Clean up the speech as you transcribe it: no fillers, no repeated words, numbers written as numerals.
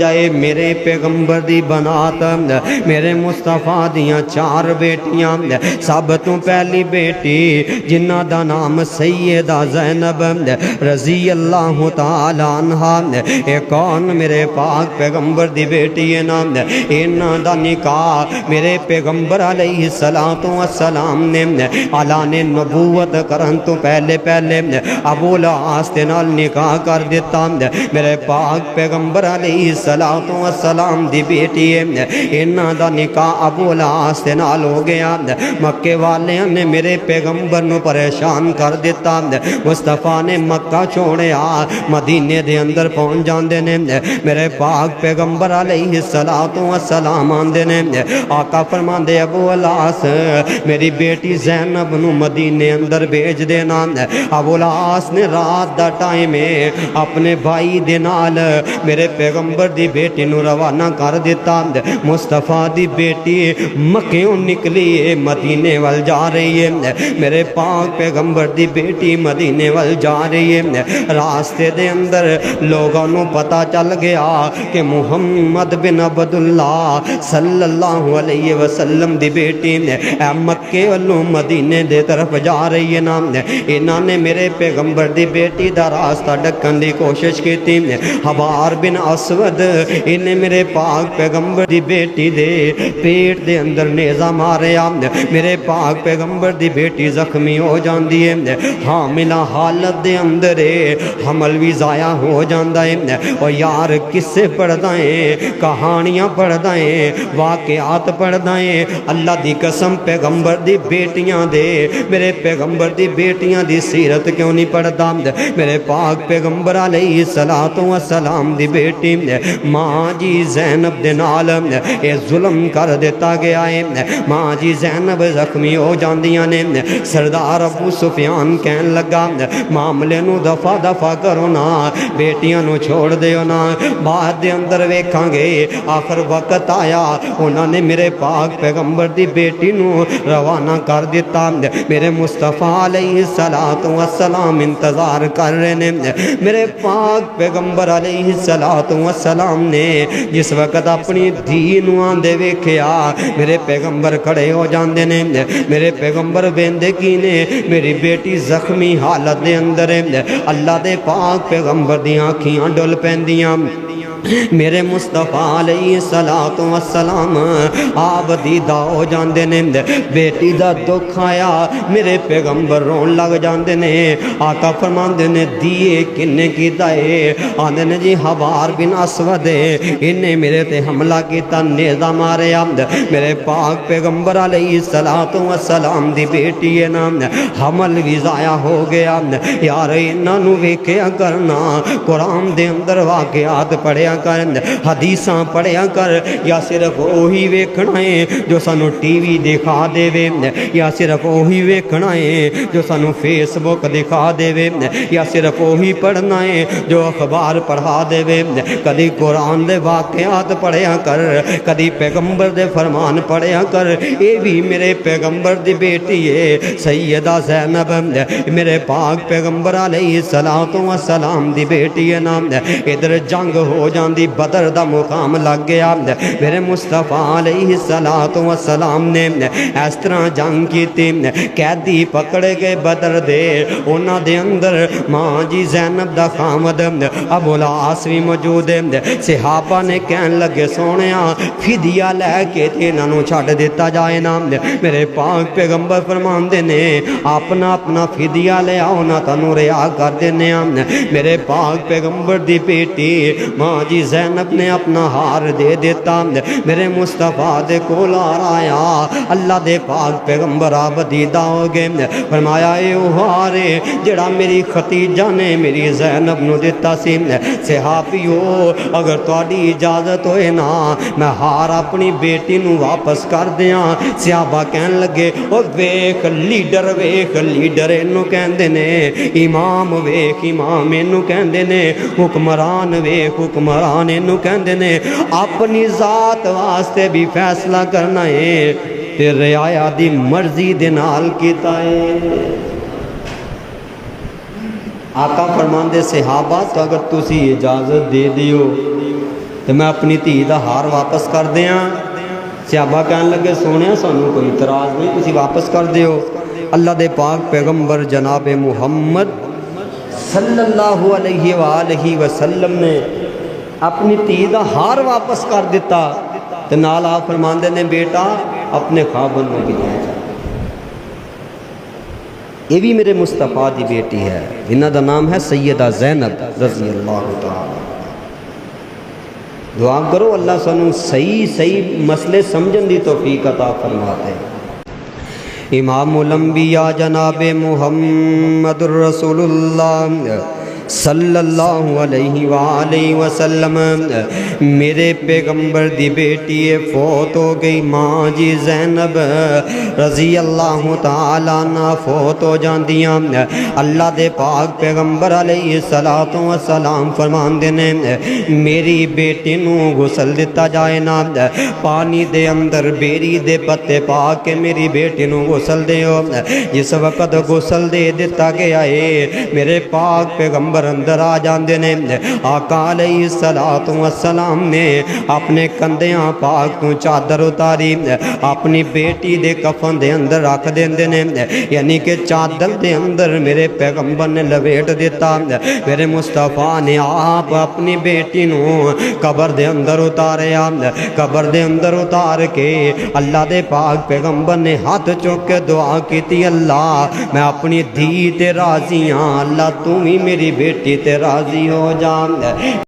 جائے میرے پیغمبر دی بنات میرے مصطفیٰ دیاں 4 بیٹیاں سب تو پہلی بیٹی جنہ دا نام سیدہ زینب رضی اللہ تعالی عنہ اے کون میرے پاک پیغمبر دی بیٹی ہے نام انہ دا نکاح میرے پیغمبر علیہ السلام نے اعلان نبوت کرن تو پہلے ابو العاص دے نال نکاح کر دیتا میرے پاک پیغمبر علیہ السلام دی بیٹی ہے انہ دا نکاح ابو العاص دے نال ہو گیا مکے والیاں نے میرے پیغمبر نو پریشان کر دیتا مصطفیٰ نے مکہ چھوڑیا مدینے دے اندر پہنچ جاندے نے میرے پاک پیغمبر علیہ السلام آندے نے آقا فرماندے ابو العاص میری بیٹی زینب نو مدینے اندر بھیج دینا ابو العاص نے رات دا ٹائم اپنے بھائی دے نال میرے پیغمبر دی بیٹی نو روانہ کر دیتا مصطفیٰ دی بیٹی مکیوں نکلی مدینے وال جا رہی ہے میرے پاک پیغمبر دی بیٹی مدینے وال جا رہی ہے راستے دے اندر لوگوں نو پتا چل گیا کہ محمد بن عبداللہ صلی اللہ علیہ وسلم دی بیٹی مکے والوں مدینے دے طرف جا رہی ہے نام انہاں نے میرے پیغمبر دی بیٹی دا راستہ ڈکن دی کوشش کی تھی حبار بن اسود انہیں میرے پاک پیغمبر دی بیٹی دے پیٹ دے اندر نیزہ ماریا میرے پاک پیغمبر دی بیٹی زخمی ہو جاندی ہے حاملہ حالت دے اندر حمل بھی ضائع ہو جاندہ ہے اور یار قصے پڑھدا ہے کہانیاں پڑھدا ہے واقعات پڑھدا ہے اللہ دی قسم پیغمبر دی بیٹیاں دے میرے پیغمبر دی بیٹیاں دی سیرت کیوں نہیں پڑھدا میرے پاک پیغمبر علیہ السلام دی بیٹی ماں جی زینب دے نال اے ظلم کر دیتا گیا ہے ماں جی زینب زخمی ہو جاندیاں نے سردار ابو سفیان کہن لگا معاملے نو دفع کرو نا بیٹیاں نو چھوڑ دیو نا بعد دے اندر ویکھاں گے آخر وقت آیا انہاں نے میرے پاک پیغمبر دی بیٹی نو روانہ کر دیتا میرے مصطفیٰ علیہ السلام انتظار کر رہے نے میرے پاک پیغمبر علیہ السلام نے جس وقت اپنی دھی نو آندے ویکھیا میرے پیغمبر کھڑے ہو جاندے نے میرے پیغمبر ویندے کی نے میری بیٹی زخمی حالت دے اندر اللہ دے پاک پیغمبر دی آنکھیاں ڈل پیندیاں میرے مصطفیٰ علیہ السلام آپ دیدہ ہو جاندے نے بیٹی دا دکھ آیا میرے پیغمبر رون لگ جاندے نے آقا فرماندے نے دیئے کنے کی دائے آندے نے جی حبار بن اسود انہیں میرے تے حملہ کیتا نیزہ مارے میرے پاک پیغمبر علیہ السلام دی بیٹی ہے نا حمل بھی ضائع ہو گیا یار انہاں نو ویکھیا کرنا قرآن دے اندر واقعات پڑھیا کر حدیثاں پڑھیا کر یا صرف وہی ویکھنا ہے جو سانو ٹی وی دکھا دے وے یا صرف وہی ویکھنا ہے جو سانو فیس بک دکھا دے وے یا صرف وہی پڑھنا ہے جو اخبار پڑھا دے وے کدی قرآن دے واقعات پڑھیا کر کدی پیغمبر دے فرمان پڑھیا کر اے بھی میرے پیغمبر دی بیٹی ہے سیدہ زینب میرے پاک پیغمبر علیہ السلام دی بیٹی ہے نام ادھر جنگ ہو جاندی بدر دا مقام لگ گیا میرے مصطفیٰ علیہ السلام نے اس طرح جنگ کی تھی قیدی پکڑے گئے بدر دے انہاں دے اندر ماں جی زینب دا خامد ابو العاص بھی موجود ہے صحابہ نے کہن لگے سونیا فدیہ لے کے تے انہاں نو چھڈ دیتا جائے نا میرے پاک پیغمبر فرماندے نے اپنا فدیہ لے آؤ نا تانوں رہا کر دینے میرے پاک پیغمبر دی بیٹی ماں جی زینب نے اپنا ہار دے دیتا میرے مصطفیٰ دے کول آیا اللہ دے پاک پیغمبر آپ دیدہ ہو گئے فرمایا اے ہارے جڑا میری ختیجہ نے میری زینب نو دیتا سی صحابیو اگر تواڈی اجازت ہوئے نا میں ہار اپنی بیٹی نو واپس کر دیاں صحابہ کہن لگے او ویکھ لیڈر انو کہندے نے امام ویکھ امام انو کہندے نے حکمران ویکھ حکمران انو کہندے نے اپنی ذات واسطے بھی فیصلہ کرنا ہے تے رعایا دی مرضی دے نال کیتا ہے آقا فرماندے صحابہ تو اگر تسی اجازت دے دیو تو میں اپنی دھی دا ہار واپس کر دیاں۔ صحابہ کہنے لگے سونے سانوں کوئی اعتراض نہیں، تسی واپس کر دیو۔ اللہ دے پاک پیغمبر جناب محمد صلی اللہ علیہ وآلہ وسلم نے اپنی دھی دا ہار واپس کر دیتا، تو نال آپ فرماندے نے بیٹا اپنے خاوند میں گریا جا۔ یہ بھی میرے مصطفیٰ دی بیٹی ہے، انہاں دا نام ہے سیدہ زینب رضی اللہ تعالی۔ دعا کرو اللہ سانوں صحیح مسئلے سمجھن دی توفیق عطا فرماتے۔ امام الانبیاء جناب محمد الرسول اللہ صلی اللہ علیہ وآلہ وسلم میرے پیغمبر دی بیٹی فوت ہو گئی، ماں جی زینب رضی اللہ تعالیٰ عنہ فوت ہو جاندیاں۔ اللہ دے پاک پیغمبر علیہ السلام فرماندے نے میری بیٹی نو غسل دیتا جائے نا، پانی دے اندر بیری دے پتے پا کے میری بیٹی نو غسل دیو۔ جس وقت غسل دے دیتا گیا ہے میرے پاک پیغمبر اندر آ جاندے نے، آقا علیہ السلام نے اپنے کندیاں پاک تو چادر اتاری اپنی بیٹی دے کفن دے اندر رکھ دیندے نے، یعنی کہ چادر دے اندر میرے پیغمبر نے لپیٹ دیتا۔ میرے مصطفیٰ نے آپ اپنی بیٹی نو قبر دے اندر اتاریا، قبر دے اندر اتار کے اللہ دے پاک پیغمبر نے ہاتھ چوک کے دعا کی تھی، اللہ میں اپنی دھی تے راضی ہاں، اللہ تو ہی میری بیٹی تے راضی ہو جا۔